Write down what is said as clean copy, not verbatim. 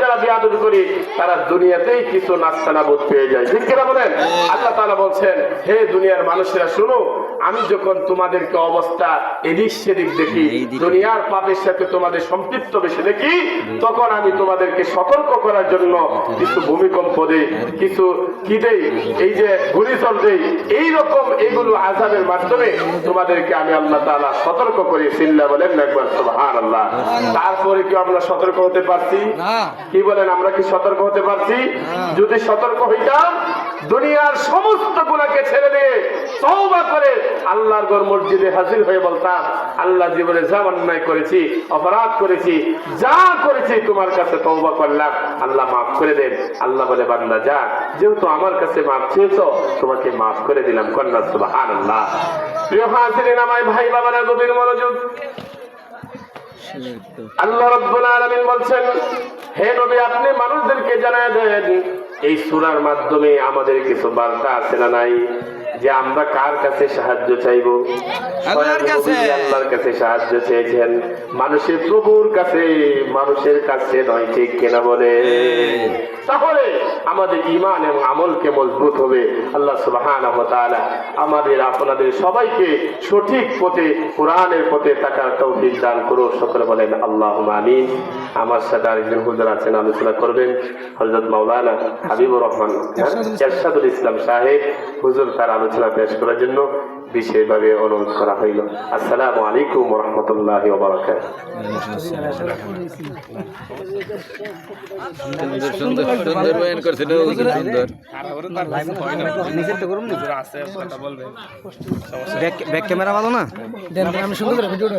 যারা বেয়াদবি করি তারা দুনিয়াতেই কিছু নাস্তানাবুদ পেয়ে যায়। ঠিক কিনা বলেন? আল্লাহ তাআলা বলছেন, হে দুনিয়ার মানুষেরা শুনো, আমি যখন তোমাদেরকে অবস্থা এদিক সেদিক দেখি, দুনিয়ার পাপের সাথে তোমাদের সম্পৃক্ত বেশি দেখি, তখন আমি তোমাদেরকে সতর্ক করার জন্য কিছু ভূমিকম্প দেই, কিছু কি দেই, এই যে ঘূর্ণিঝড় দেই, এইরকম এগুলো আযাবের মাধ্যমে তোমাদেরকে আমি আল্লাহ তাআলা সতর্ক করি। সিল্লা বলেন একবার সুবহানাল্লাহ। তারপরে কি আমরা সতর্ক হতে পারছি? কি বলেন, আমরা কি সতর্ক হতে পারছি? যদি সতর্ক হইতাম, দুনিয়ার সমস্ত গুনাহকে ছেড়ে দিয়ে তওবা করে আল্লাহর ঘর মসজিদে হাজির হয়ে বলতাম, আল্লাহ জীবনে যা অন্যায় করেছি, অপরাধ করেছি, যা করেছি তোমার কাছে তওবা করলাম, আল্লাহ মাফ করে দেন। আল্লাহ বলে, বান্দা যা, যেহেতু আমার কাছে মাফ চেয়েছো, তোমাকে মাফ করে দিলাম। কন্যা সুবহানাল্লাহ। প্রিয় হাজিরিন, আমার ভাই বাবারা, গভীর মনোযোগ। আল্লাহ রাব্বুল আলামিন বলছেন, হে নবী, আপনি মানুষদেরকে জানায় দেন, এই সূরার মাধ্যমে আমাদের কিছু বার্তা আছে না নাই, যে আমরা কার কাছে সাহায্য চাইবো? আল্লাহর কাছে। আল্লাহর কাছে সাহায্য চেয়েছেন, মানুষের প্রভুর কাছে, মানুষের কাছে নয়। ঠিক কিনা বলে? তাহলে আমাদের ঈমান এবং আমলকে মজবুত হবে। আল্লাহ সুবহানাহু ওয়া তাআলা আমাদের আপনাদের সবাইকে সঠিক পথে, কোরআনের পথে থাকার তৌফিক দান করুন। সকলে বলেন আল্লাহুম্মা আমিন। আমার সাথে আরেকজন হুজুর আছেন, আলোচনা করবেন, হযরত মাওলানা হাবিবুর রহমান এরশাদুল ইসলাম সাহেব হুজুর। তার আলোচনা পেশ করার জন্য বিশেষভাবে অনুরোধ করা হইল। আসসালামু আলাইকুম ওয়া রাহমাতুল্লাহি ওয়া বারাকাতুহু। সুন্দর বয়ান করছেন, সুন্দর। ব্যাক ক্যামেরা ভালো না, আমি সুন্দর করে ভিডিওটা